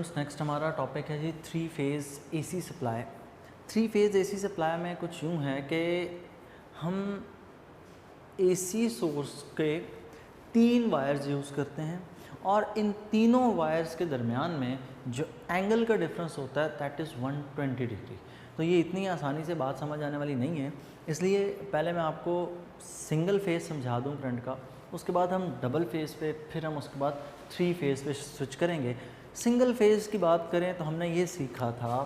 Students, next हमारा topic है जी three phase AC supply. Three phase AC supply में कुछ यूँ है कि हम एसी सोर्स के 3 वायर्स यूज़ करते हैं और इन तीनों वायर्स के दरमियान में जो एंगल का डिफरेंस होता है दैट इज़ 120 डिग्री। तो ये इतनी आसानी से बात समझ आने वाली नहीं है, इसलिए पहले मैं आपको सिंगल फेज़ समझा दूँ करंट का, उसके बाद हम डबल फेज़ पे, फिर हम उसके बाद थ्री फेज़ पे स्विच करेंगे। सिंगल फेज़ की बात करें तो हमने ये सीखा था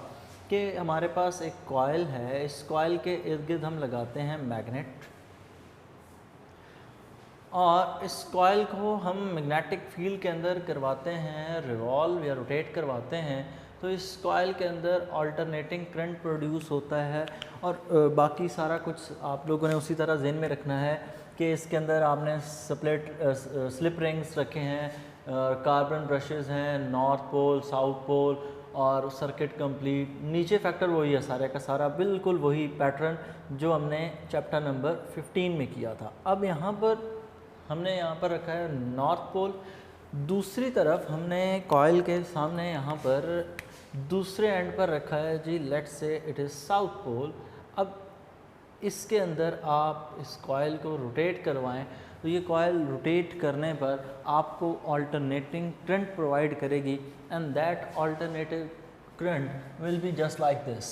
कि हमारे पास एक कॉइल है, इस कॉइल के इर्द गिर्द हम लगाते हैं मैग्नेट और इस कॉइल को हम मैग्नेटिक फील्ड के अंदर करवाते हैं रिवॉल्व या रोटेट करवाते हैं। तो इस कॉइल के अंदर अल्टरनेटिंग करंट प्रोड्यूस होता है और बाकी सारा कुछ आप लोगों ने उसी तरह ज़हन में रखना है कि इसके अंदर आपने स्लिप रिंग्स रखे हैं, कार्बन ब्रशेज़ हैं, नॉर्थ पोल, साउथ पोल और सर्किट कंप्लीट। नीचे फैक्टर वही है, सारे का सारा बिल्कुल वही पैटर्न जो हमने चैप्टर नंबर 15 में किया था। अब यहाँ पर हमने यहाँ पर रखा है नॉर्थ पोल, दूसरी तरफ हमने कॉइल के सामने यहाँ पर दूसरे एंड पर रखा है जी let's say it is south pole. अब इसके अंदर आप इस कॉइल को रोटेट करवाएं तो ये कॉइल रोटेट करने पर आपको अल्टरनेटिंग करंट प्रोवाइड करेगी and that alternative current will be just like this.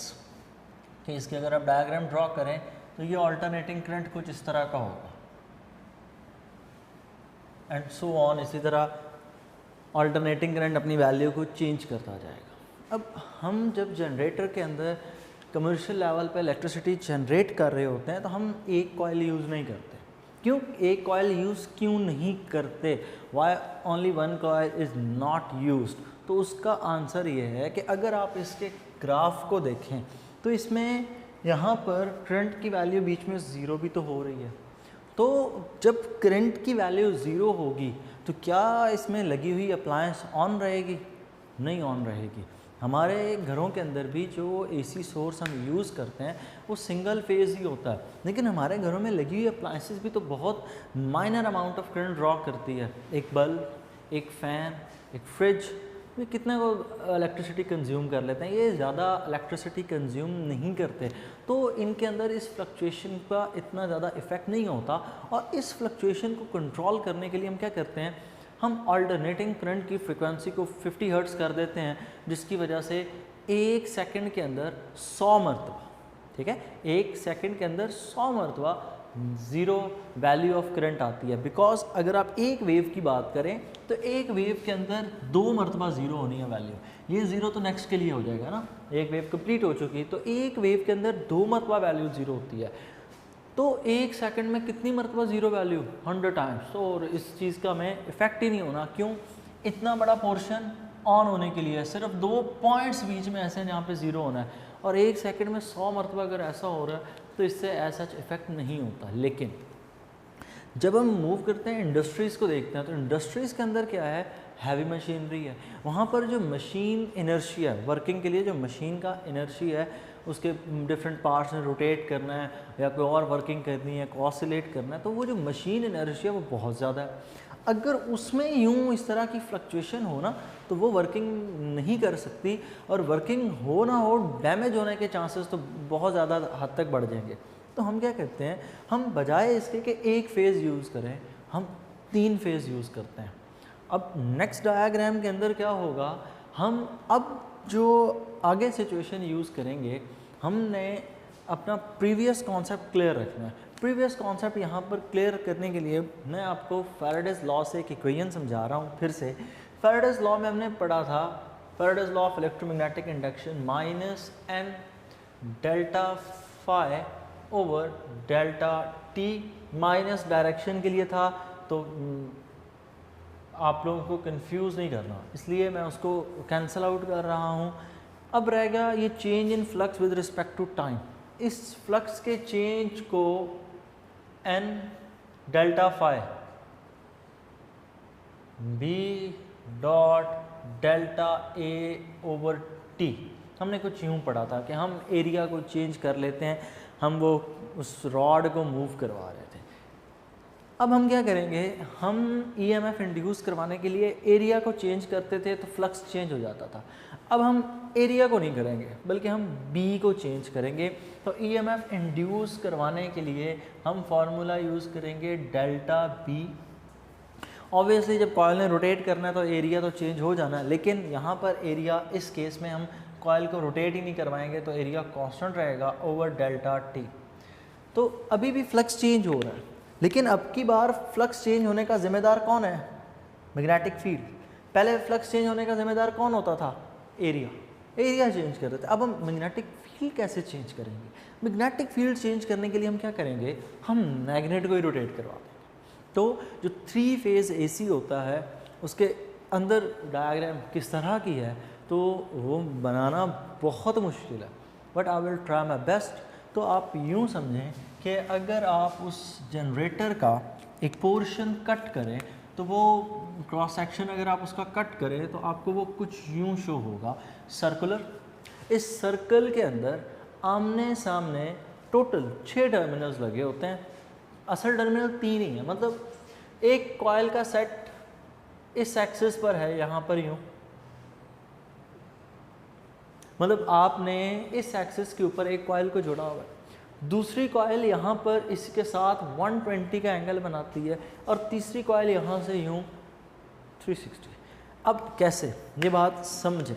कि इसके अगर आप डायग्राम ड्रॉ करें तो ये अल्टरनेटिंग करंट कुछ इस तरह का होगा एंड सो ऑन। इसी तरह अल्टरनेटिंग करंट अपनी वैल्यू को चेंज करता जाएगा। अब हम जब जनरेटर के अंदर कमर्शियल लेवल पे इलेक्ट्रिसिटी जनरेट कर रहे होते हैं तो हम एक कॉइल यूज़ नहीं करते। क्यों एक कॉइल यूज़ क्यों नहीं करते? Why only one coil is not used? तो उसका आंसर ये है कि अगर आप इसके ग्राफ को देखें तो इसमें यहाँ पर करंट की वैल्यू बीच में ज़ीरो भी तो हो रही है। तो जब करंट की वैल्यू ज़ीरो होगी तो क्या इसमें लगी हुई अप्लायंस ऑन रहेगी? नहीं ऑन रहेगी। हमारे घरों के अंदर भी जो एसी सोर्स हम यूज़ करते हैं वो सिंगल फेज़ ही होता है, लेकिन हमारे घरों में लगी हुई अप्लायंसेस भी तो बहुत minor amount of current draw करती है। एक बल्ब, एक फ़ैन, एक फ्रिज, ये कितना को इलेक्ट्रिसिटी कंज्यूम कर लेते हैं, ये ज़्यादा इलेक्ट्रिसिटी कंज्यूम नहीं करते। तो इनके अंदर इस फ्लक्चुएशन का इतना ज़्यादा इफ़ेक्ट नहीं होता और इस फ्लक्चुएशन को कंट्रोल करने के लिए हम क्या करते हैं, हम अल्टरनेटिंग करंट की फ्रिक्वेंसी को 50 हर्ट्ज़ कर देते हैं, जिसकी वजह से 1 सेकंड के अंदर 100 मरतबा, ठीक है, 1 सेकंड के अंदर 100 मरतबा ज़ीरो वैल्यू ऑफ करंट आती है। बिकॉज अगर आप एक वेव की बात करें तो एक वेव के अंदर 2 मरतबा ज़ीरो होनी है वैल्यू। ये ज़ीरो तो नेक्स्ट के लिए हो जाएगा ना, एक वेव कंप्लीट हो चुकी तो एक वेव के अंदर 2 मरतबा वैल्यू ज़ीरो होती है। तो 1 सेकंड में कितनी मरतबा ज़ीरो वैल्यू? 100 टाइम्स। तो और इस चीज़ का हमें इफ़ेक्ट ही नहीं होना। क्यों? इतना बड़ा पोर्शन ऑन होने के लिए सिर्फ 2 पॉइंट्स बीच में ऐसे जहाँ पे ज़ीरो होना है और 1 सेकंड में 100 मरतबा अगर ऐसा हो रहा है तो इससे ऐसा इफ़ेक्ट नहीं होता। लेकिन जब हम मूव करते हैं इंडस्ट्रीज़ को देखते हैं तो इंडस्ट्रीज़ के अंदर क्या है, हैवी मशीनरी है। वहाँ पर जो मशीन इनर्शिया है, वर्किंग के लिए जो मशीन का इनर्शिया है, उसके डिफरेंट पार्ट्स में रोटेट करना है या कोई और वर्किंग करनी है, ऑसिलेट करना है, तो वो जो मशीन इनर्शिया वो बहुत ज़्यादा है। अगर उसमें यूँ इस तरह की फ्लक्चुएशन हो ना तो वो वर्किंग नहीं कर सकती और वर्किंग हो ना हो डैमेज होने के चांसेस तो बहुत ज़्यादा हद तक बढ़ जाएंगे। तो हम क्या करते हैं, हम बजाय इसके कि एक फेज़ यूज़ करें हम 3 फेज़ यूज़ करते हैं। अब नेक्स्ट डायग्राम के अंदर क्या होगा, हम अब जो आगे सिचुएशन यूज़ करेंगे हमने अपना प्रीवियस कॉन्सेप्ट क्लियर रखना है। प्रीवियस कॉन्सेप्ट यहाँ पर क्लियर करने के लिए मैं आपको फैराडेज लॉ से एक इक्वेशन समझा रहा हूँ फिर से। फैराडेज लॉ में हमने पढ़ा था Faraday's law of electromagnetic induction minus N delta phi over delta T, minus direction के लिए था तो आप लोगों को कंफ्यूज नहीं करना, इसलिए मैं उसको कैंसिल आउट कर रहा हूँ। अब रहेगा ये change in flux with respect to time. इस फ्लक्स के चेंज को N delta phi B dot delta A over T, हमने कुछ यूँ पढ़ा था कि हम एरिया को चेंज कर लेते हैं, हम वो उस रॉड को मूव करवा रहे थे। अब हम क्या करेंगे, हम ईएमएफ इंड्यूस करवाने के लिए एरिया को चेंज करते थे तो फ्लक्स चेंज हो जाता था। अब हम एरिया को नहीं करेंगे बल्कि हम बी को चेंज करेंगे। तो ईएमएफ इंड्यूस करवाने के लिए हम फार्मूला यूज़ करेंगे डेल्टा बी। ऑब्वियसली जब कॉयल ने रोटेट करना है तो एरिया तो चेंज हो जाना है, लेकिन यहाँ पर एरिया इस केस में हम कॉयल को रोटेट ही नहीं करवाएंगे तो एरिया कांस्टेंट रहेगा ओवर डेल्टा टी। तो अभी भी फ्लक्स चेंज हो रहा है, लेकिन अब की बार फ्लक्स चेंज होने का जिम्मेदार कौन है? Magnetic field. पहले फ्लक्स चेंज होने का जिम्मेदार कौन होता था? एरिया। एरिया चेंज कर रहे थे। अब हम मैग्नेटिक फील्ड कैसे चेंज करेंगे? मैग्नेटिक फील्ड चेंज करने के लिए हम क्या करेंगे, हम मैग्नेट को ही रोटेट करवा देंगे। तो जो 3 फेज़ एसी होता है उसके अंदर डायग्राम किस तरह की है तो वो बनाना बहुत मुश्किल है, but I will try my best. तो आप यूँ समझें कि अगर आप उस जनरेटर का एक पोर्शन कट करें तो वो क्रॉस सेक्शन अगर आप उसका कट करें तो आपको वो कुछ यूँ शो होगा, सर्कुलर। इस सर्कल के अंदर आमने सामने टोटल 6 टर्मिनल्स लगे होते हैं। असल टर्मिनल 3 ही है, मतलब एक कॉयल का सेट इस एक्सिस पर है, यहाँ पर यूँ, मतलब आपने इस एक्सिस के ऊपर एक कॉयल को जोड़ा हुआ है। दूसरी कॉयल यहाँ पर इसके साथ 120 का एंगल बनाती है और तीसरी कॉयल यहाँ से यूँ 360। अब कैसे, ये बात समझें।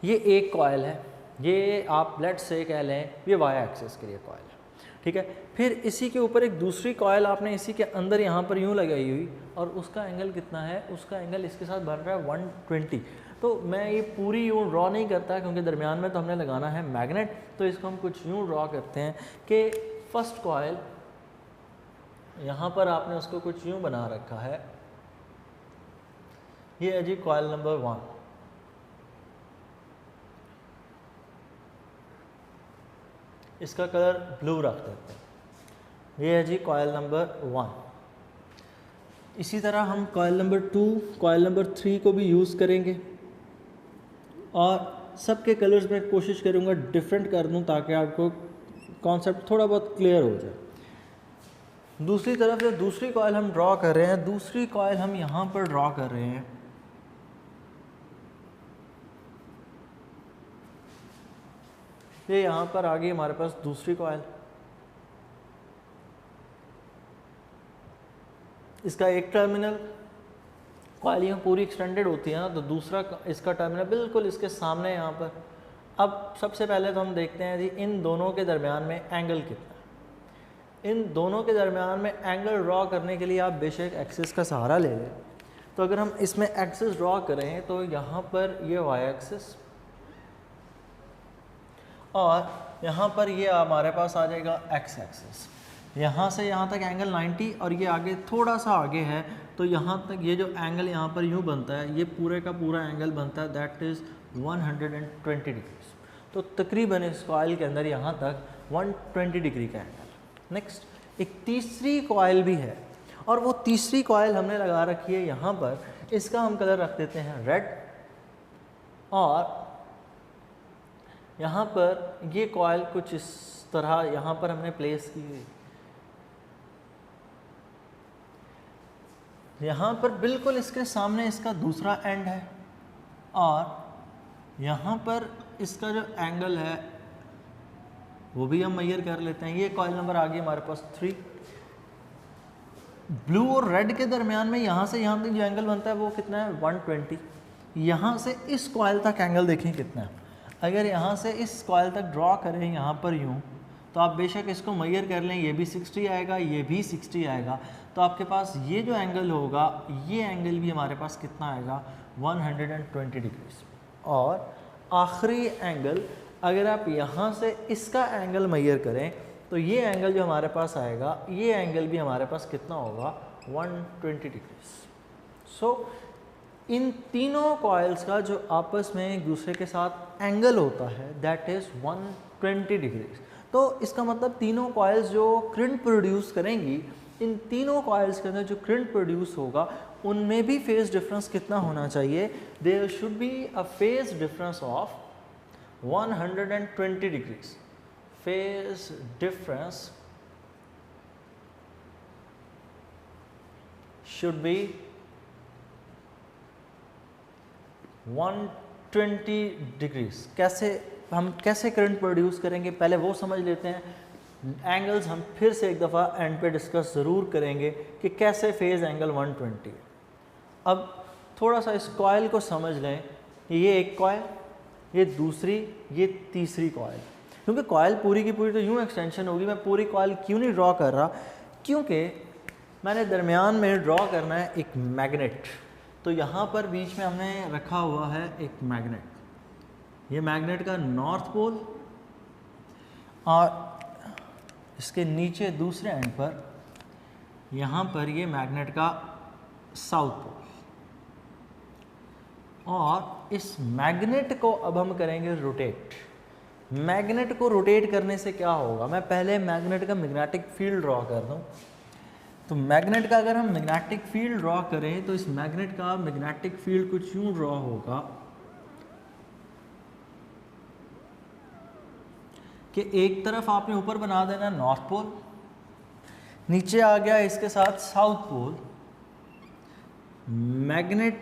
ये एक कॉयल है, ये आप लेट से कह लें ये वाई एक्सिस के लिए कॉयल है, ठीक है। फिर इसी के ऊपर एक दूसरी कॉयल आपने इसी के अंदर यहाँ पर यूँ लगाई हुई और उसका एंगल कितना है? उसका एंगल इसके साथ बन रहा है 120। तो मैं ये पूरी यूँ ड्रॉ नहीं करता क्योंकि दरमियान में तो हमने लगाना है मैग्नेट, तो इसको हम कुछ यूँ ड्रॉ करते हैं कि फर्स्ट कॉयल यहाँ पर आपने उसको कुछ यूँ बना रखा है, ये है जी कॉयल नंबर 1। इसका कलर ब्लू रख देते हैं, ये है जी कॉयल नंबर 1। इसी तरह हम कॉयल नंबर 2, कॉयल नंबर 3 को भी यूज़ करेंगे और सबके कलर्स में कोशिश करूँगा डिफरेंट कर दूँ ताकि आपको कॉन्सेप्ट थोड़ा बहुत क्लियर हो जाए। दूसरी तरफ जो दूसरी कॉयल हम ड्रॉ कर रहे हैं, दूसरी कॉयल हम यहाँ पर ड्रॉ कर रहे हैं। ये यहाँ पर आ गई हमारे पास दूसरी कॉयल, इसका एक टर्मिनल, कॉयल यहाँ पूरी एक्सटेंडेड होती है ना, तो दूसरा इसका टर्मिनल बिल्कुल इसके सामने यहाँ पर। अब सबसे पहले तो हम देखते हैं जी इन दोनों के दरमियान में एंगल कितना है। इन दोनों के दरमियान में एंगल ड्रॉ करने के लिए आप बेशक एक्सिस का सहारा ले लें। तो अगर हम इसमें एक्सिस ड्रॉ करें तो यहाँ पर ये वाई एक्सिस और यहाँ पर ये हमारे पास आ जाएगा एक्स एक्सिस। यहाँ से यहाँ तक एंगल 90 और ये आगे थोड़ा सा आगे है तो यहाँ तक ये जो एंगल यहाँ पर यूँ बनता है, ये पूरे का पूरा एंगल बनता है दैट इज़ 120 डिग्रीज। तो तकरीबन इस कॉयल के अंदर यहाँ तक 120 डिग्री का एंगल। नेक्स्ट एक तीसरी कॉयल भी है और वो तीसरी कॉयल हमने लगा रखी है यहाँ पर, इसका हम कलर रख देते हैं रेड। और यहाँ पर ये कॉयल कुछ इस तरह यहाँ पर हमने प्लेस की हुई, यहाँ पर बिल्कुल इसके सामने इसका दूसरा एंड है और यहाँ पर इसका जो एंगल है वो भी हम मेजर कर लेते हैं। ये कॉयल नंबर आ गई हमारे पास 3। ब्लू और रेड के दरमियान में यहाँ से यहाँ तक जो एंगल बनता है वो कितना है? 120। यहाँ से इस कॉयल तक एंगल देखें कितना है। अगर यहाँ से इस कॉयल तक ड्रॉ करें यहाँ पर यूँ, तो आप बेशक इसको मेजर कर लें, ये भी 60 आएगा, ये भी 60 आएगा। तो आपके पास ये जो एंगल होगा, ये एंगल भी हमारे पास कितना आएगा? 120 डिग्रीज। और आखिरी एंगल अगर आप यहाँ से इसका एंगल मेजर करें तो ये एंगल जो हमारे पास आएगा, ये एंगल भी हमारे पास कितना होगा? 120 डिग्रीज। सो इन तीनों कॉइल्स का जो आपस में एक दूसरे के साथ एंगल होता है दैट इज़ 120 डिग्रीज। तो इसका मतलब तीनों कॉइल्स जो करंट प्रोड्यूस करेंगी, इन तीनों कॉइल्स के अंदर जो करंट प्रोड्यूस होगा उनमें भी फेज डिफरेंस कितना होना चाहिए? There should be a phase difference of 120 degrees. Phase difference should be 120 degrees. हम कैसे करंट प्रोड्यूस करेंगे पहले वो समझ लेते हैं। एंगल्स हम फिर से एक दफ़ा एंड पे डिस्कस ज़रूर करेंगे कि कैसे फेज़ एंगल 120 है। अब थोड़ा सा इस कॉइल को समझ लें कि ये एक कॉइल, ये दूसरी, ये तीसरी कॉइल। क्योंकि कॉइल पूरी की पूरी तो यूँ एक्सटेंशन होगी। मैं पूरी कॉइल क्यों नहीं ड्रॉ कर रहा, क्योंकि मैंने दरमियान में ड्रॉ करना है एक मैग्नेट। तो यहाँ पर बीच में हमने रखा हुआ है एक मैग्नेट। ये मैग्नेट का नॉर्थ पोल और इसके नीचे दूसरे एंड पर यहाँ पर ये मैग्नेट का साउथ पोल। और इस मैग्नेट को अब हम करेंगे रोटेट। मैग्नेट को रोटेट करने से क्या होगा, मैं पहले मैग्नेट का मैग्नेटिक फील्ड ड्रॉ कर दूँ। तो मैग्नेट का अगर हम मैग्नेटिक फील्ड ड्रॉ करें तो इस मैग्नेट का मैग्नेटिक फील्ड कुछ यूँ ड्रॉ होगा कि एक तरफ आपने ऊपर बना देना नॉर्थ पोल, नीचे आ गया इसके साथ साउथ पोल। मैग्नेट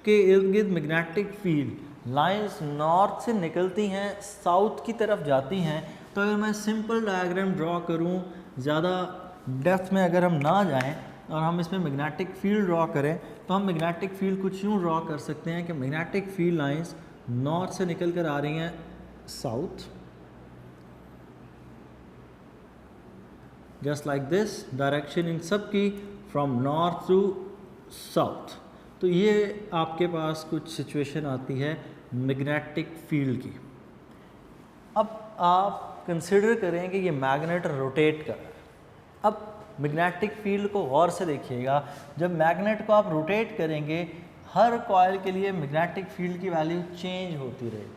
के इर्द गिर्द मैग्नेटिक फील्ड लाइंस नॉर्थ से निकलती हैं, साउथ की तरफ जाती हैं। तो अगर मैं सिंपल डायग्राम ड्रॉ करूं, ज़्यादा डेप्थ में अगर हम ना जाएं और हम इसमें मैग्नेटिक फील्ड ड्रॉ करें तो हम मैग्नेटिक फील्ड कुछ यूँ ड्रॉ कर सकते हैं कि मैग्नेटिक फील्ड लाइंस नॉर्थ से निकल कर आ रही हैं south, just like this direction in सब की फ्रॉम नॉर्थ टू साउथ। तो ये आपके पास कुछ सिचुएशन आती है मैग्नेटिक फील्ड की। अब आप कंसिडर करें कि ये मैग्नेट रोटेट कर रहा है। अब मैग्नेटिक फील्ड को गौर से देखिएगा। जब मैग्नेट को आप रोटेट करेंगे हर कॉइल के लिए मैग्नेटिक फील्ड की वैल्यू चेंज होती रहेगी।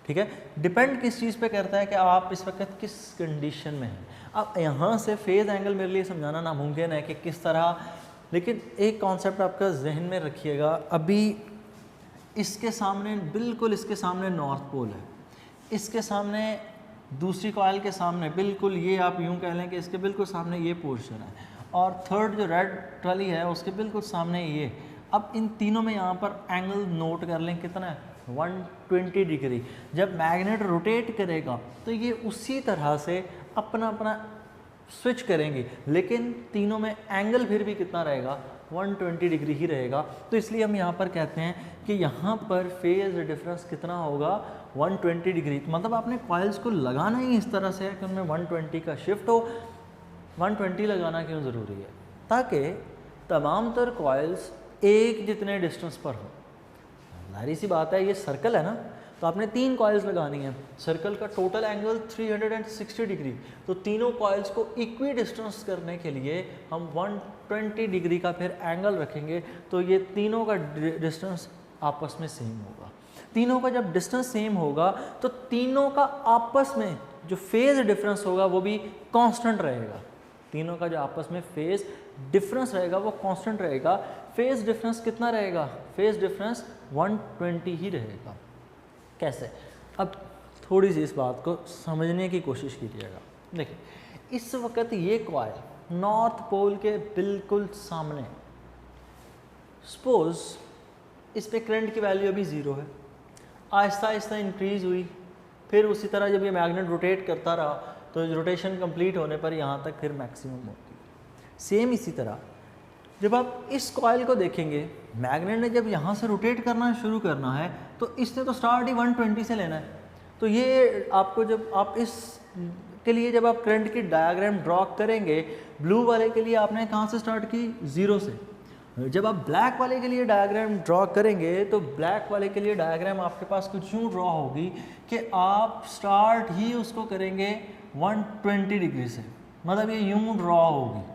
ठीक है, डिपेंड किस चीज़ पे करता है कि आप इस वक्त किस कंडीशन में हैं। अब यहाँ से फेज़ एंगल मेरे लिए समझाना नामुमकिन है कि किस तरह, लेकिन एक कॉन्सेप्ट आपका जहन में रखिएगा। अभी इसके सामने, बिल्कुल इसके सामने नॉर्थ पोल है, इसके सामने दूसरी कॉइल के सामने बिल्कुल ये आप यूँ कह लें कि इसके बिल्कुल सामने ये पोर्शन है, और थर्ड जो रेड ट्रॉली है उसके बिल्कुल सामने ये। अब इन तीनों में यहाँ पर एंगल नोट कर लें कितना है, 120 डिग्री। जब मैग्नेट रोटेट करेगा तो ये उसी तरह से अपना अपना स्विच करेंगे, लेकिन तीनों में एंगल फिर भी कितना रहेगा, 120 डिग्री ही रहेगा। तो इसलिए हम यहाँ पर कहते हैं कि यहाँ पर फेज डिफरेंस कितना होगा, 120 डिग्री। तो मतलब आपने कॉइल्स को लगाना ही इस तरह से है कि उनमें 120 का शिफ्ट हो। 120 लगाना क्यों ज़रूरी है, ताकि तमाम तर कॉइल्स एक जितने डिस्टेंस पर हो। जाहिर सी बात है, ये सर्कल है ना, तो आपने 3 कॉइल्स लगानी है। सर्कल का टोटल एंगल 360 डिग्री, तो तीनों कॉइल्स को इक्वी डिस्टेंस करने के लिए हम 120 डिग्री का फिर एंगल रखेंगे। तो ये तीनों का डिस्टेंस आपस में सेम होगा। तीनों का जब डिस्टेंस सेम होगा तो तीनों का आपस में जो फेज़ डिफरेंस होगा वो भी कांस्टेंट रहेगा। तीनों का जो आपस में फेज़ डिफरेंस रहेगा वो कांस्टेंट रहेगा। फेज़ डिफरेंस कितना रहेगा, फेज़ डिफरेंस 120 ही रहेगा। कैसे, अब थोड़ी सी इस बात को समझने की कोशिश कीजिएगा। देखिए, इस वक्त ये कॉइल नॉर्थ पोल के बिल्कुल सामने, सपोज इस पे करंट की वैल्यू अभी 0 है, आहिस्ता आहिस्ता इंक्रीज़ हुई, फिर उसी तरह जब ये मैग्नेट रोटेट करता रहा तो रोटेशन कंप्लीट होने पर यहाँ तक फिर मैक्सिमम होती है। सेम इसी तरह जब आप इस कॉइल को देखेंगे, मैग्नेट ने जब यहाँ से रोटेट करना शुरू करना है तो इसने तो स्टार्ट ही 120 से लेना है। तो ये आपको, जब आप इस के लिए जब आप करंट की डायग्राम ड्रॉ करेंगे, ब्लू वाले के लिए आपने कहाँ से स्टार्ट की, 0 से। जब आप ब्लैक वाले के लिए डायग्राम ड्रॉ करेंगे तो ब्लैक वाले के लिए डायग्राम आपके पास कुछ यूँ ड्रॉ होगी कि आप स्टार्ट ही उसको करेंगे 120 डिग्री से, मतलब ये यूँ ड्रॉ होगी।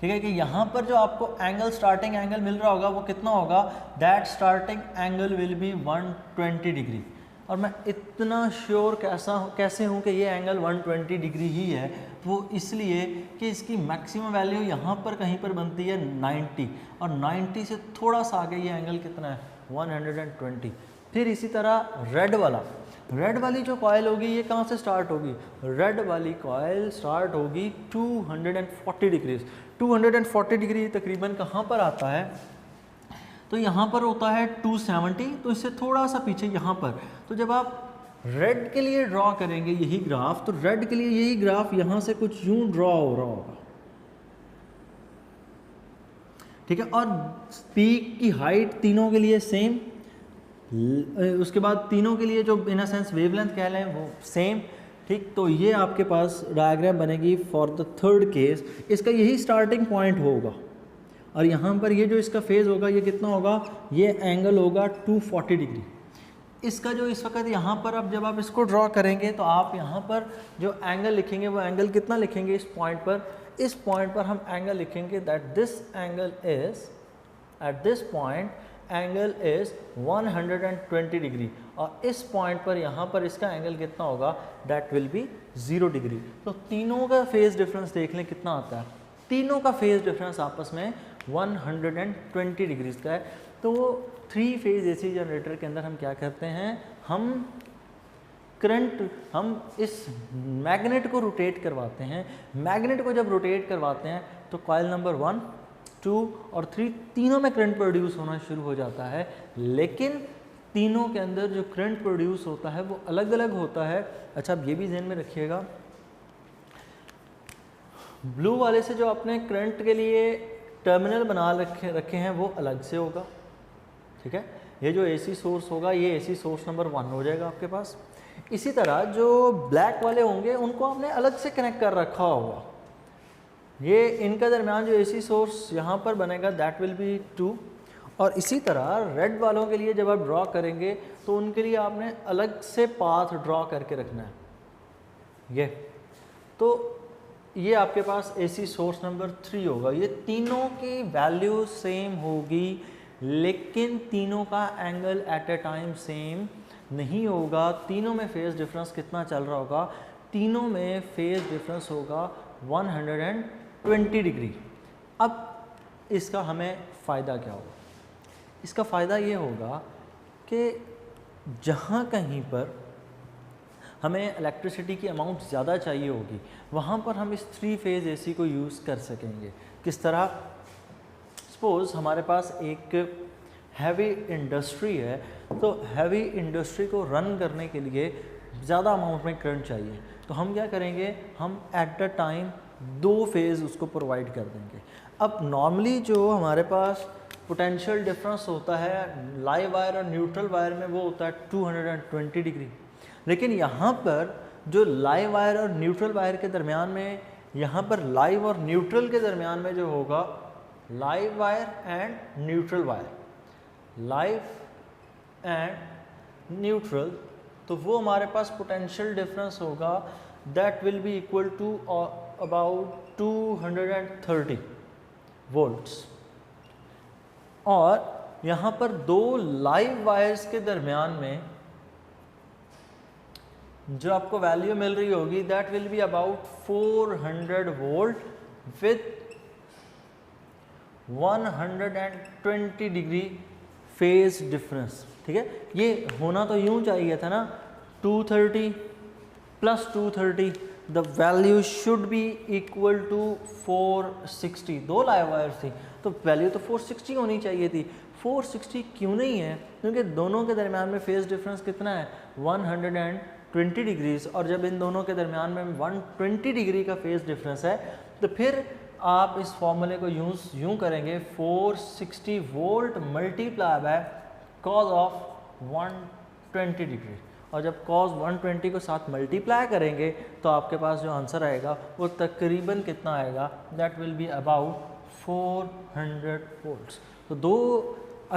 ठीक है, कि यहाँ पर जो आपको एंगल, स्टार्टिंग एंगल मिल रहा होगा वो कितना होगा, that starting angle will be 120 degree. और मैं इतना श्योर कैसे हूँ कि ये एंगल 120 डिग्री ही है, वो इसलिए कि इसकी मैक्सिमम वैल्यू यहाँ पर कहीं पर बनती है 90, और 90 से थोड़ा सा आगे ये एंगल कितना है, 120। फिर इसी तरह रेड वाला, रेड वाली जो कॉयल होगी ये कहाँ से स्टार्ट होगी? रेड वाली कॉयल स्टार्ट होगी 240 डिग्रीज। 240 डिग्री तकरीबन कहाँ पर आता है? तो यहाँ पर होता है 270, तो इससे थोड़ा सा पीछे यहाँ पर। तो जब आप रेड के लिए ड्रॉ करेंगे यही ग्राफ, तो रेड के लिए यही ग्राफ यहाँ से कुछ यूँ ड्रॉ हो रहा होगा, ठीक है। और पीक की हाइट तीनों के लिए सेम, उसके बाद तीनों के लिए जो इन अ सेंस वेवलेंथ कह लें वो सेम, ठीक। तो ये आपके पास डायग्राम बनेगी फॉर द थर्ड केस। इसका यही स्टार्टिंग पॉइंट होगा और यहाँ पर ये जो इसका फेज़ होगा ये कितना होगा? ये एंगल होगा 240 डिग्री। इसका जो इस वक्त यहाँ पर अब जब आप इसको ड्रॉ करेंगे तो आप यहाँ पर जो एंगल लिखेंगे वो एंगल कितना लिखेंगे इस पॉइंट पर? इस पॉइंट पर हम एंगल लिखेंगे that this angle is at this point angle is 120 degree, और इस पॉइंट पर यहाँ पर इसका एंगल कितना होगा? That will B 0 degree. तो तीनों का फेज़ डिफरेंस देख लें कितना आता है। तीनों का फेज़ डिफरेंस आपस में 120 डिग्रीज का है। तो 3 फेज़ एसी जनरेटर के अंदर हम क्या करते हैं? हम इस मैग्नेट को रोटेट करवाते हैं। मैग्नेट को जब रोटेट करवाते हैं तो कॉइल नंबर 1, 2 और 3 तीनों में करंट प्रोड्यूस होना शुरू हो जाता है, लेकिन तीनों के अंदर जो करंट प्रोड्यूस होता है वो अलग अलग होता है। अच्छा, अब ये भी ध्यान में रखिएगा, ब्लू वाले से जो आपने करंट के लिए टर्मिनल बना रखे हैं वो अलग से होगा, ठीक है। ये जो एसी सोर्स होगा ये एसी सोर्स नंबर 1 हो जाएगा आपके पास। इसी तरह जो ब्लैक वाले होंगे उनको आपने अलग से कनेक्ट कर रखा होगा। ये इनका दरमियान जो एसी सोर्स यहाँ पर बनेगा दैट विल बी 2। और इसी तरह रेड वालों के लिए जब आप ड्रॉ करेंगे तो उनके लिए आपने अलग से पाथ ड्रॉ करके रखना है। ये तो ये आपके पास एसी सोर्स नंबर 3 होगा। ये तीनों की वैल्यू सेम होगी, लेकिन तीनों का angle at a time same नहीं होगा। तीनों में फेज़ डिफरेंस कितना चल रहा होगा? तीनों में फेज़ डिफरेंस होगा 120 डिग्री। अब इसका हमें फ़ायदा क्या होगा? इसका फ़ायदा ये होगा कि जहाँ कहीं पर हमें इलेक्ट्रिसिटी की अमाउंट ज़्यादा चाहिए होगी वहाँ पर हम इस 3 फेज़ एसी को यूज़ कर सकेंगे। किस तरह? सपोज़ हमारे पास एक हैवी इंडस्ट्री है, तो हैवी इंडस्ट्री को रन करने के लिए ज़्यादा अमाउंट में करंट चाहिए, तो हम क्या करेंगे? हम एट द टाइम 2 फेज़ उसको प्रोवाइड कर देंगे। अब नॉर्मली जो हमारे पास पोटेंशियल डिफरेंस होता है लाइव वायर और न्यूट्रल वायर में वो होता है 220 डिग्री, लेकिन यहाँ पर जो लाइव वायर और न्यूट्रल वायर के दरमियान में, यहाँ पर लाइव और न्यूट्रल के दरमियान में जो होगा live wire and neutral wire, live and neutral, तो वो हमारे पास पोटेंशियल डिफरेंस होगा that will be equal to about 230 volts. और यहाँ पर 2 लाइव वायर्स के दरमियान में जो आपको वैल्यू मिल रही होगी that will be about 400 volt with 120 degree phase difference, ठीक है। ये होना तो यूं चाहिए था ना, 230 plus 230 the value should be equal to 460। 2 live wires थी तो वैल्यू तो 460 होनी चाहिए थी। 460 क्यों नहीं है? क्योंकि दोनों के दरमियान में फेज डिफरेंस कितना है? 120 डिग्रीज। और जब इन दोनों के दरमियान में 120 डिग्री का फेज डिफरेंस है तो फिर आप इस फॉर्मूले को यूँ करेंगे 460 volt multiply by cause of 120 degree, और जब कॉज 120 को साथ मल्टीप्लाई करेंगे तो आपके पास जो आंसर आएगा वो तकरीबन कितना आएगा? That will be about 400 volts. तो 2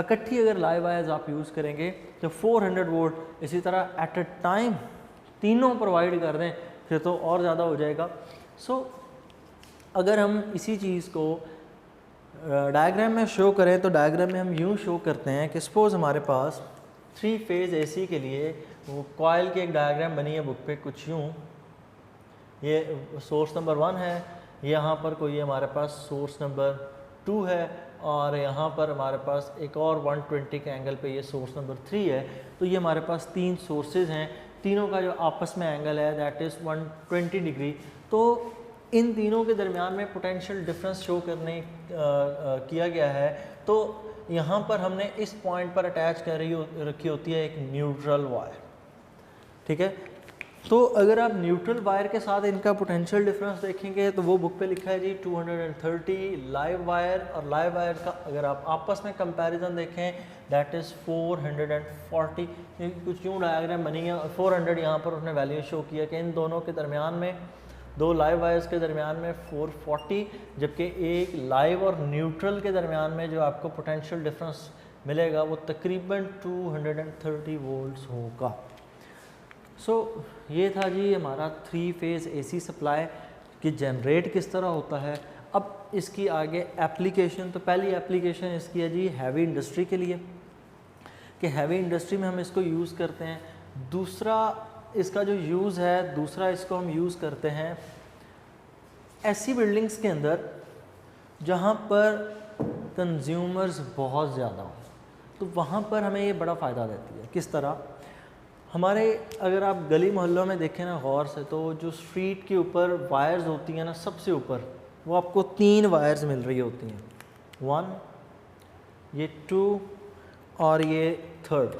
इकट्ठी अगर लाइव वायर्स आप यूज़ करेंगे तो 400 वोल्ट इसी तरह एट अ टाइम तीनों प्रोवाइड कर दें फिर तो और ज़्यादा हो जाएगा। सो अगर हम इसी चीज़ को डायग्राम में शो करें तो डायग्राम में हम यूँ शो करते हैं कि सपोज़ हमारे पास 3 फेज़ एसी के लिए वो कॉइल की एक डायग्राम बनी है बुक पे कुछ यूँ। ये सोर्स नंबर 1 है, यहाँ पर कोई हमारे पास सोर्स नंबर 2 है, और यहाँ पर हमारे पास एक और 120 के एंगल पे ये सोर्स नंबर 3 है। तो ये हमारे पास 3 सोर्सेज हैं। तीनों का जो आपस में एंगल है दैट इज़ 120 डिग्री। तो इन तीनों के दरमियान में पोटेंशियल डिफरेंस शो करने किया गया है। तो यहाँ पर हमने इस पॉइंट पर अटैच कर रखी होती है एक न्यूट्रल वायर, ठीक है। तो अगर आप न्यूट्रल वायर के साथ इनका पोटेंशियल डिफरेंस देखेंगे तो वो बुक पे लिखा है जी 230 लाइव वायर, और लाइव वायर का अगर आप आपस में कंपैरिजन देखें दैट इज़ 440। कुछ यूँ डायग्राम बनी है, 400 यहाँ पर उसने वैल्यू शो किया कि इन दोनों के दरमियान में, दो लाइव वायर्स के दरमियान में 440, जबकि एक लाइव और न्यूट्रल के दरमियान में जो आपको पोटेंशियल डिफरेंस मिलेगा वो तकरीबन 230 वोल्ट्स होगा। सो ये था जी हमारा 3 फेज़ AC सप्लाई कि जनरेट किस तरह होता है। अब इसकी आगे एप्लीकेशन, तो पहली एप्लीकेशन इसकी है जी हैवी इंडस्ट्री के लिए, कि हैवी इंडस्ट्री में हम इसको यूज़ करते हैं। दूसरा इसका जो यूज़ है, दूसरा इसको हम यूज़ करते हैं ऐसी बिल्डिंग्स के अंदर जहाँ पर कंज्यूमर्स बहुत ज़्यादा हों, तो वहाँ पर हमें ये बड़ा फ़ायदा देती है। किस तरह? हमारे अगर आप गली मोहल्लों में देखें ना गौर से, तो जो स्ट्रीट के ऊपर वायर्स होती हैं ना, सबसे ऊपर वो आपको 3 वायर्स मिल रही होती हैं, 1, ये 2 और ये 3rd।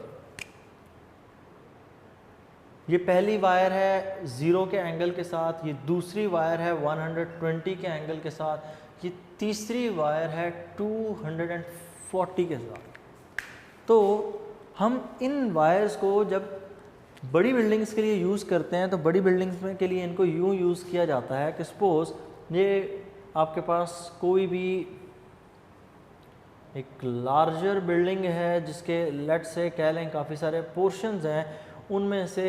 ये पहली वायर है 0 के एंगल के साथ, ये दूसरी वायर है 120 के एंगल के साथ, ये तीसरी वायर है 240 के साथ। तो हम इन वायर्स को जब बड़ी बिल्डिंग्स के लिए यूज़ करते हैं तो बड़ी बिल्डिंग्स में के लिए इनको यूँ यूज़ किया जाता है कि सपोज़ ये आपके पास कोई भी एक लार्जर बिल्डिंग है जिसके लेट से कह लें काफ़ी सारे पोर्शंस हैं, उनमें से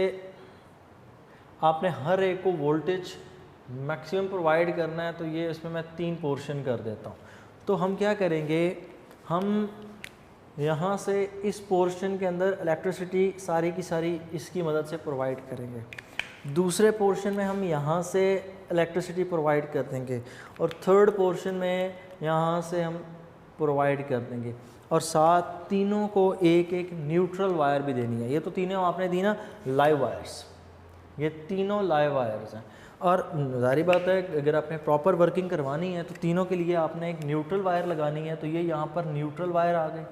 आपने हर एक को वोल्टेज मैक्सिमम प्रोवाइड करना है, तो ये इसमें मैं 3 पोर्शन कर देता हूँ। तो हम क्या करेंगे, हम यहाँ से इस पोर्शन के अंदर इलेक्ट्रिसिटी सारी की सारी इसकी मदद से प्रोवाइड करेंगे, दूसरे पोर्शन में हम यहाँ से इलेक्ट्रिसिटी प्रोवाइड कर देंगे, और 3rd पोर्शन में यहाँ से हम प्रोवाइड कर देंगे, और साथ तीनों को एक एक न्यूट्रल वायर भी देनी है। ये तो तीनों आपने दी ना लाइव वायर्स, ये तीनों लाइव वायर्स हैं। और ज़ाहिर बात है अगर आपने प्रॉपर वर्किंग करवानी है तो तीनों के लिए आपने एक न्यूट्रल वायर लगानी है, तो ये यहाँ पर न्यूट्रल वायर आ गई।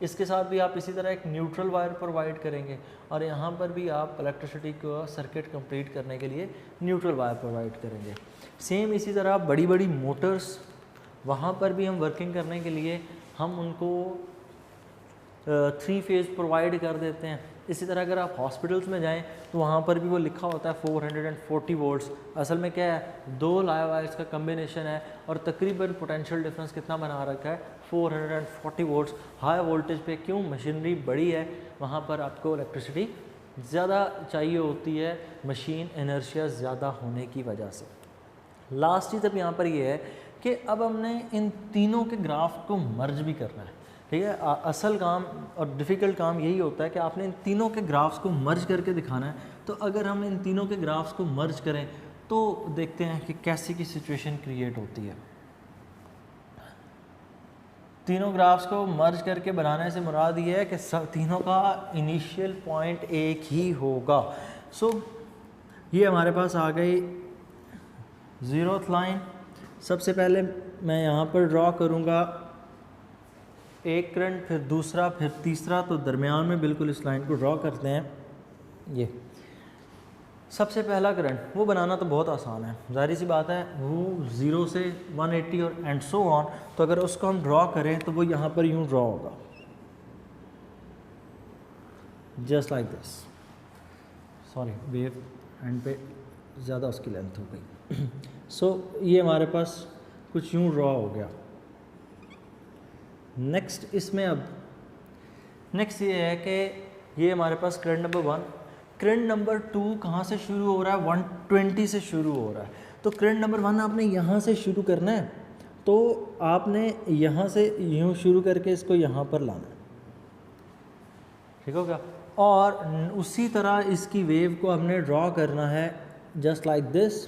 इसके साथ भी आप इसी तरह एक न्यूट्रल वायर प्रोवाइड करेंगे, और यहाँ पर भी आप इलेक्ट्रिसिटी को सर्किट कंप्लीट करने के लिए न्यूट्रल वायर प्रोवाइड करेंगे। सेम इसी तरह बड़ी बड़ी मोटर्स, वहाँ पर भी हम वर्किंग करने के लिए हम उनको 3 फेज़ प्रोवाइड कर देते हैं। इसी तरह अगर आप हॉस्पिटल्स में जाएं तो वहाँ पर भी वो लिखा होता है 440 वोल्ट्स, असल में क्या है 2 लाइव वायर्स का कम्बिनेशन है, और तकरीबन पोटेंशियल डिफरेंस कितना बना रखा है 440 वोल्ट्स। हाई वोल्टेज पे क्यों, मशीनरी बड़ी है, वहाँ पर आपको इलेक्ट्रिसिटी ज़्यादा चाहिए होती है, मशीन इनर्शिया ज़्यादा होने की वजह से। लास्ट चीज़ अब यहाँ पर ये है कि अब हमने इन तीनों के ग्राफ को मर्ज भी करना है, ठीक है। असल काम और डिफ़िकल्ट काम यही होता है कि आपने इन तीनों के ग्राफ्स को मर्ज करके दिखाना है। तो अगर हम इन तीनों के ग्राफ्स को मर्ज करें तो देखते हैं कि कैसी की सिचुएशन क्रिएट होती है। तीनों ग्राफ्स को मर्ज करके बनाने से मुराद ये है कि तीनों का इनिशियल पॉइंट एक ही होगा। सो ये हमारे पास आ गई 0th लाइन। सबसे पहले मैं यहाँ पर ड्रॉ करूँगा एक करंट, फिर दूसरा, फिर तीसरा, तो दरमियान में बिल्कुल इस लाइन को ड्रॉ करते हैं। ये सबसे पहला करंट वो बनाना तो बहुत आसान है, जाहिर सी बात है, वो 0 से 180 और एंड सो ऑन। तो अगर उसको हम ड्रॉ करें तो वो यहाँ पर यूँ ड्रॉ होगा, just like this. Sorry, wave and पे ज़्यादा उसकी लेंथ हो गई। सो ये हमारे पास कुछ यूँ ड्रॉ हो गया। नेक्स्ट इसमें अब नेक्स्ट ये है कि ये हमारे पास करंट नंबर 1, करंट नंबर 2 कहाँ से शुरू हो रहा है, 120 से शुरू हो रहा है। तो करंट नंबर 1 आपने यहाँ से शुरू करना है, तो आपने यहाँ से यूँ शुरू करके इसको यहाँ पर लाना है, ठीक हो गया। और उसी तरह इसकी वेव को हमने ड्रॉ करना है जस्ट लाइक दिस।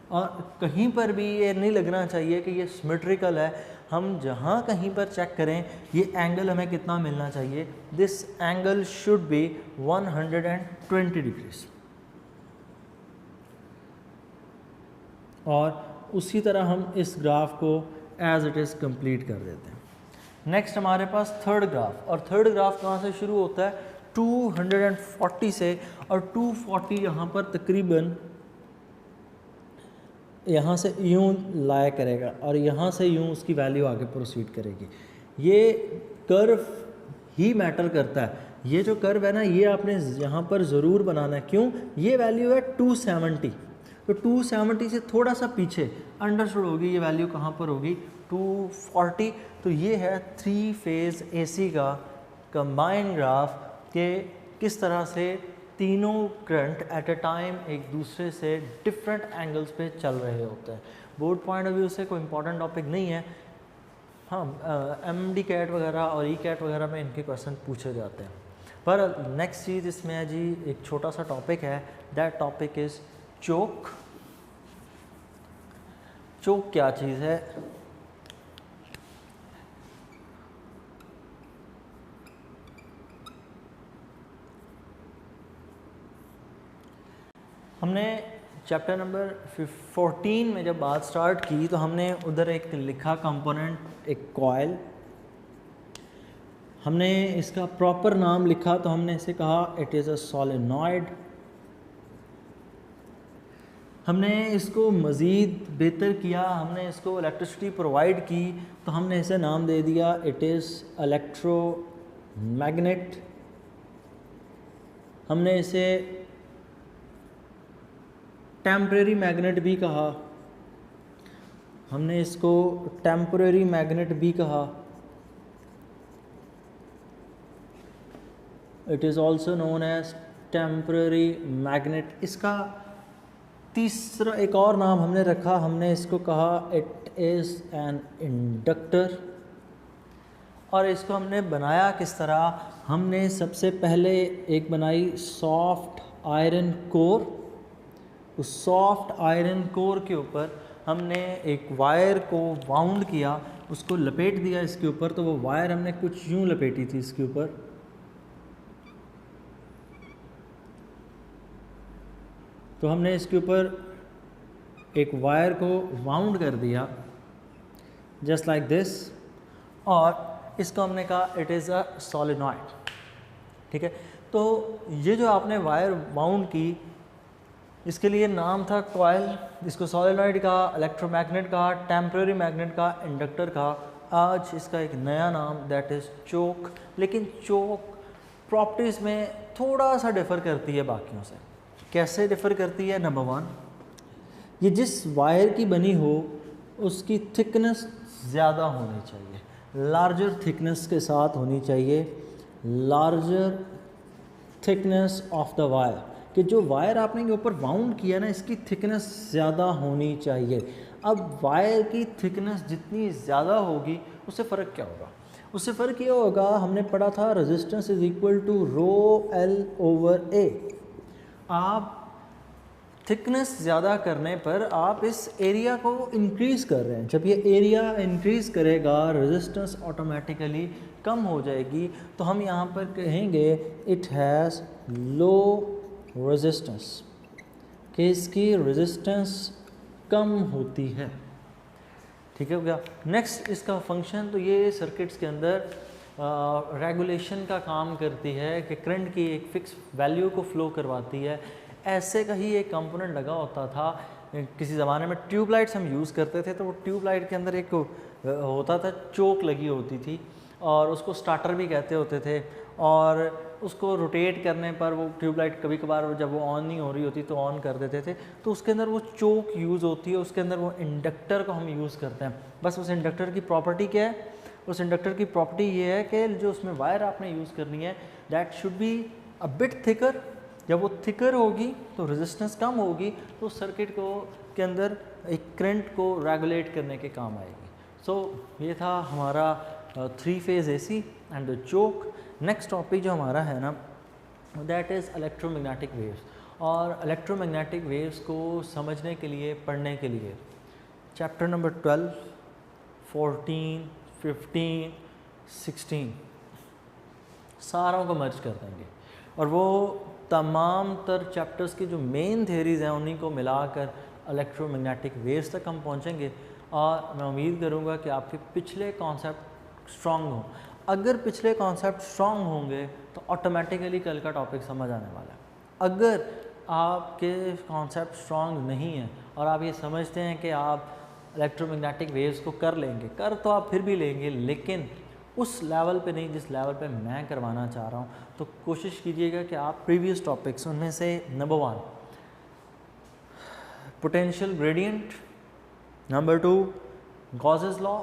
और कहीं पर भी ये नहीं लगना चाहिए कि ये सिमेट्रिकल है, हम जहाँ कहीं पर चेक करें ये एंगल हमें कितना मिलना चाहिए, this angle should be 120 degrees. और उसी तरह हम इस ग्राफ को एज इट इज़ कंप्लीट कर देते हैं। नेक्स्ट हमारे पास थर्ड ग्राफ, और थर्ड ग्राफ कहाँ से शुरू होता है, 240 से, और 240 यहाँ पर तकरीबन यहाँ से यूँ लाया करेगा और यहाँ से यूँ उसकी वैल्यू आगे प्रोसीड करेगी। ये कर्व ही मैटर करता है, ये जो कर्व है ना ये आपने यहाँ पर ज़रूर बनाना है। क्यों, ये वैल्यू है 270, तो 270 से थोड़ा सा पीछे अंडरस्टूड होगी ये वैल्यू कहाँ पर होगी, 240। तो ये है 3 फेज़ AC का कंबाइंड ग्राफ के किस तरह से तीनों करंट एट अ टाइम एक दूसरे से डिफरेंट एंगल्स पे चल रहे होते हैं। बोर्ड पॉइंट ऑफ व्यू से कोई इंपॉर्टेंट टॉपिक नहीं है, हाँ MD कैट वगैरह और कैट वगैरह में इनके क्वेश्चन पूछे जाते हैं। पर नेक्स्ट चीज़ इसमें है जी, एक छोटा सा टॉपिक है, दैट टॉपिक इज़ चोक। चोक क्या चीज़ है, हमने चैप्टर नंबर 14 में जब बात स्टार्ट की तो हमने उधर एक लिखा कंपोनेंट, एक कॉइल, हमने इसका प्रॉपर नाम लिखा तो हमने इसे कहा इट इज़ अ सोलेनॉइड। हमने इसको मज़ीद बेहतर किया, हमने इसको इलेक्ट्रिसिटी प्रोवाइड की तो हमने इसे नाम दे दिया इट इज़ इलेक्ट्रोमैग्नेट। हमने इसे टेम्परेरी मैग्नेट भी कहा, हमने इसको टेम्परेरी मैग्नेट भी कहा, it is also known as temporary magnet. इसका तीसरा एक और नाम हमने रखा, हमने इसको कहा इट इज़ एन इंडक्टर। और इसको हमने बनाया किस तरह, हमने सबसे पहले एक बनाई सॉफ्ट आयरन कोर, उस सॉफ्ट आयरन कोर के ऊपर हमने एक वायर को वाउंड किया, उसको लपेट दिया इसके ऊपर, तो वो वायर हमने कुछ यूँ लपेटी थी इसके ऊपर, तो हमने इसके ऊपर एक वायर को वाउंड कर दिया जस्ट लाइक दिस, और इसको हमने कहा इट इज़ अ सोलेनॉइड। ठीक है, तो ये जो आपने वायर वाउंड की इसके लिए नाम था कॉइल, इसको सोलेनॉइड का, इलेक्ट्रोमैग्नेट का, टेम्परेरी मैग्नेट का, इंडक्टर का। आज इसका एक नया नाम दैट इज़ चोक। लेकिन चोक प्रॉपर्टीज़ में थोड़ा सा डिफ़र करती है बाकियों से। कैसे डिफ़र करती है, नंबर 1, ये जिस वायर की बनी हो उसकी थिकनेस ज़्यादा होनी चाहिए, लार्जर थिकनेस के साथ होनी चाहिए, larger thickness of the wire, कि जो वायर आपने के ऊपर वाउंड किया ना इसकी थिकनेस ज़्यादा होनी चाहिए। अब वायर की थिकनेस जितनी ज़्यादा होगी उससे फ़र्क क्या होगा, उससे फ़र्क ये होगा, हमने पढ़ा था resistance is equal to ρL/A। आप थिकनेस ज़्यादा करने पर आप इस एरिया को इंक्रीज़ कर रहे हैं, जब ये एरिया इंक्रीज़ करेगा रेजिस्टेंस ऑटोमेटिकली कम हो जाएगी, तो हम यहाँ पर कहेंगे इट हैज़ लो रेजिस्टेंस, कि इसकी रेजिस्टेंस कम होती है। ठीक है हो गया। नेक्स्ट इसका फंक्शन, तो ये सर्किट्स के अंदर रेगुलेशन का काम करती है कि करंट की एक फ़िक्स वैल्यू को फ़्लो करवाती है। ऐसे का ही एक कंपोनेंट लगा होता था, किसी ज़माने में ट्यूबलाइट्स हम यूज़ करते थे, तो वो ट्यूबलाइट के अंदर एक होता था, चोक लगी होती थी और उसको स्टार्टर भी कहते होते थे, और उसको रोटेट करने पर वो ट्यूबलाइट कभी कभार जब वो ऑन नहीं हो रही होती तो ऑन कर देते थे, तो उसके अंदर वो चोक यूज़ होती है, उसके अंदर वो इंडक्टर को हम यूज़ करते हैं। बस उस इंडक्टर की प्रॉपर्टी क्या है, उस इंडक्टर की प्रॉपर्टी ये है कि जो उसमें वायर आपने यूज़ करनी है that should be a bit thicker. जब वो थिकर होगी तो रेजिस्टेंस कम होगी, तो सर्किट को के अंदर एक करंट को रेगुलेट करने के काम आएगी। सो ये था हमारा 3 phase AC and the choke. Next topic जो हमारा है ना दैट इज़ इलेक्ट्रोमैग्नेटिक वेव्स। और इलेक्ट्रोमैग्नेटिक वेव्स को समझने के लिए, पढ़ने के लिए चैप्टर नंबर 12 14, 15, 16 सारों को मर्ज कर देंगे और वो तमाम तर चैप्टर्स की जो मेन थेरीज़ हैं उन्हीं को मिलाकर इलेक्ट्रोमैग्नेटिक वेव्स तक हम पहुंचेंगे। और मैं उम्मीद करूंगा कि आपके पिछले कॉन्सेप्ट स्ट्रॉन्ग हों। अगर पिछले कॉन्सेप्ट स्ट्रॉन्ग होंगे तो ऑटोमेटिकली कल का टॉपिक समझ आने वाला है। अगर आपके कॉन्सेप्ट स्ट्रॉन्ग नहीं है और आप ये समझते हैं कि आप इलेक्ट्रोमैग्नेटिक वेव्स को कर लेंगे, कर तो आप फिर भी लेंगे लेकिन उस लेवल पे नहीं जिस लेवल पे मैं करवाना चाह रहा हूँ, तो कोशिश कीजिएगा कि आप प्रीवियस टॉपिक्स उनमें से number 1 potential gradient, number 2 Gauss's law,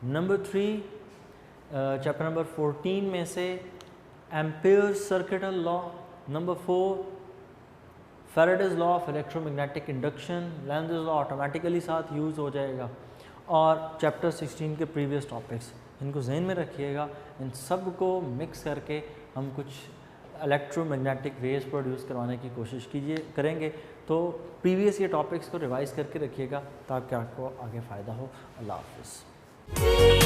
number 3 chapter number 14 में से Ampere's circuital law, number 4 Faraday's law of electromagnetic induction, Lenz's law automatically साथ यूज़ हो जाएगा और चैप्टर 16 के प्रीवियस टॉपिक्स, इनको जहन में रखिएगा। इन सब को मिक्स करके हम कुछ इलेक्ट्रोमैग्नेटिक वेव्स प्रोड्यूस करवाने की कोशिश करेंगे। तो प्रीवियस ये टॉपिक्स को रिवाइज़ करके रखिएगा ताकि आपको आगे फ़ायदा हो। अल्लाह हाफ़िज़।